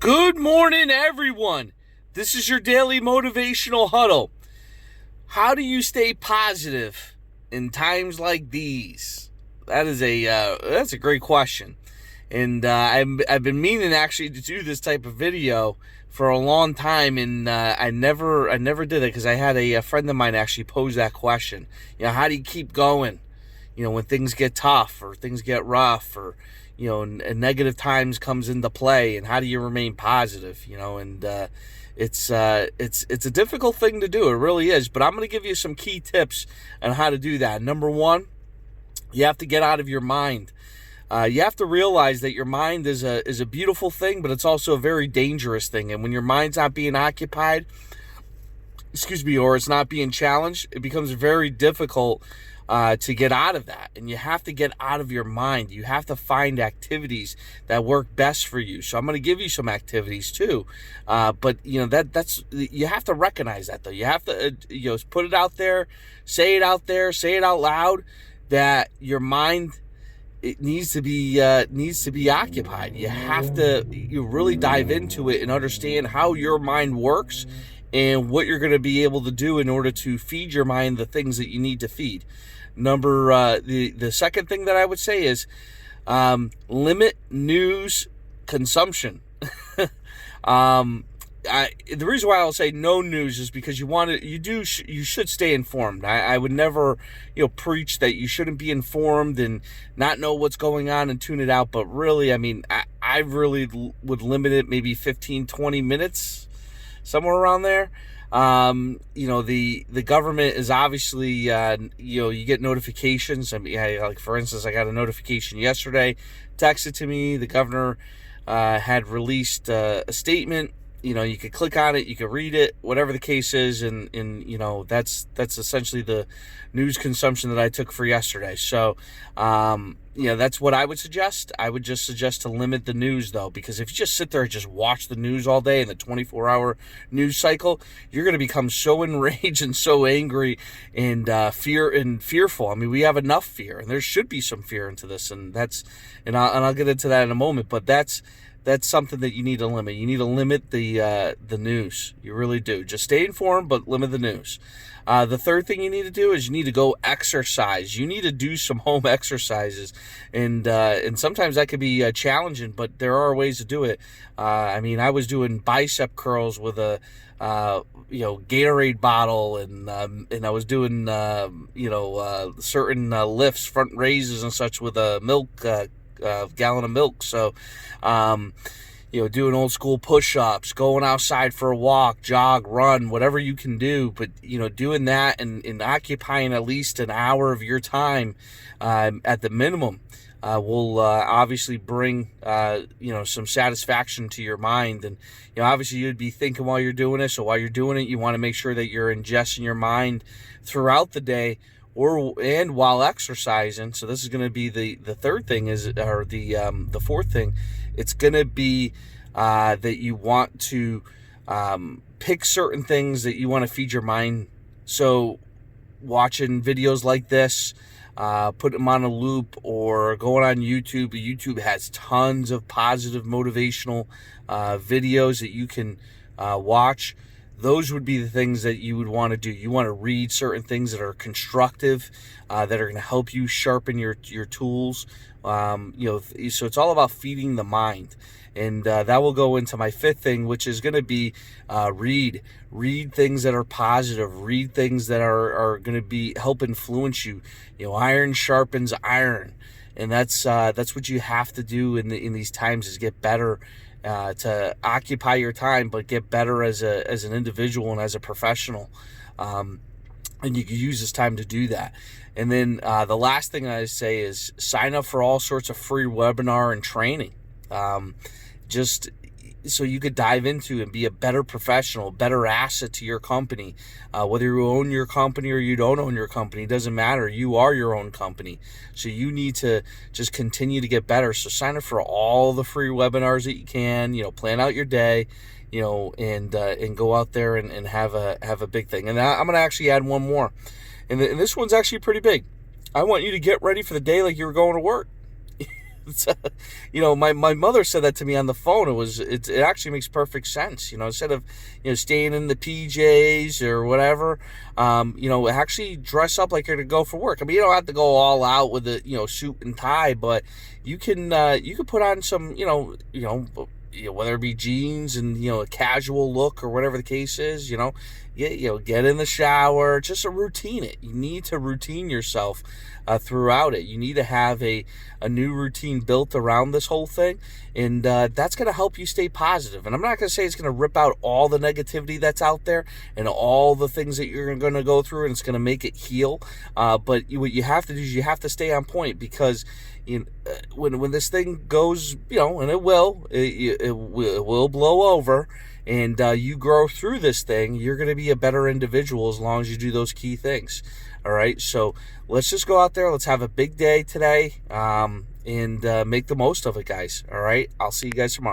Good morning, everyone. This is your Daily Motivational Huddle. How do you stay positive in times like these? That's a great question, and I've been meaning actually to do this type of video for a long time, and I never did it because I had a friend of mine actually pose that question. How do you keep going? When things get tough or things get rough, or and negative times comes into play, and how do you remain positive? It's a difficult thing to do. It really is. But I'm going to give you some key tips on how to do that. Number one, you have to get out of your mind. You have to realize that your mind is a beautiful thing, but it's also a very dangerous thing. And when your mind's not being occupied, or it's not being challenged, it becomes very difficult to get out of that. And you have to get out of your mind. You have to find activities that work best for you. So I'm going to give you some activities too. But that's you have to recognize that, though. You have to put it out there, say it out loud, that your mind, it needs to be occupied. You have to really dive into it and understand how your mind works and what you're going to be able to do in order to feed your mind the things that you need to feed. The second thing that I would say is limit news consumption. The reason why I'll say no news is because you should stay informed. I would never preach that you shouldn't be informed and not know what's going on and tune it out. But really, I really would limit it maybe 15-20 minutes, somewhere around there. The government is obviously, you get notifications. Like for instance, I got a notification yesterday, texted to me. The governor had released a statement. You could click on it, you could read it, whatever the case is, and that's essentially the news consumption that I took for yesterday. So, that's what I would suggest. I would just suggest to limit the news, though, because if you just sit there and just watch the news all day in the 24-hour news cycle, you're going to become so enraged and so angry and fearful. We have enough fear, and there should be some fear into this, and I'll get into that in a moment. But that's something that you need to limit. You need to limit the news. You really do. Just stay informed, but limit the news. The third thing you need to do is you need to go exercise. You need to do some home exercises, and sometimes that could be challenging, but there are ways to do it. I was doing bicep curls with a Gatorade bottle, and I was doing certain lifts, front raises and such with a gallon of milk. So doing old school push-ups, going outside for a walk, jog, run, whatever you can do, but doing that and occupying at least an hour of your time at the minimum will obviously bring some satisfaction to your mind. And obviously you'd be thinking while you're doing it, so while you're doing it, you want to make sure that you're ingesting your mind throughout the day and while exercising. So this is going to be the third thing, the fourth thing. It's going to be that you want to pick certain things that you want to feed your mind. So watching videos like this, put them on a loop, or going on YouTube. YouTube has tons of positive motivational videos that you can watch. Those would be the things that you would want to do. You want to read certain things that are constructive, that are going to help you sharpen your tools. So it's all about feeding the mind. And that will go into my fifth thing, which is going to be read things that are positive, read things that are going to help influence you. Iron sharpens iron, and that's what you have to do in these times, is get better. To occupy your time, but get better as an individual and as a professional, and you can use this time to do that. And then the last thing I say is sign up for all sorts of free webinar and training, just so you could dive into and be a better professional, better asset to your company. Whether you own your company or you don't own your company, it doesn't matter. You are your own company. So you need to just continue to get better. So sign up for all the free webinars that you can, plan out your day, and go out there and have a big thing. And I'm going to actually add one more. And this one's actually pretty big. I want you to get ready for the day like you were going to work. My mother said that to me on the phone. It actually makes perfect sense. Instead of staying in the PJs or whatever, actually dress up like you're gonna go for work. I mean, you don't have to go all out with the suit and tie, but you can put on some whether it be jeans and a casual look or whatever the case is. Get in the shower, just a routine it. You need to routine yourself throughout it. You need to have a new routine built around this whole thing, and that's going to help you stay positive. And I'm not going to say it's going to rip out all the negativity that's out there and all the things that you're going to go through, and it's going to make it heal. But what you have to do is you have to stay on point, because when this thing goes, and it will blow over, and you grow through this thing, you're going to be a better individual as long as you do those key things. All right, so let's just go out there. Let's have a big day today, and make the most of it, guys. All right, I'll see you guys tomorrow.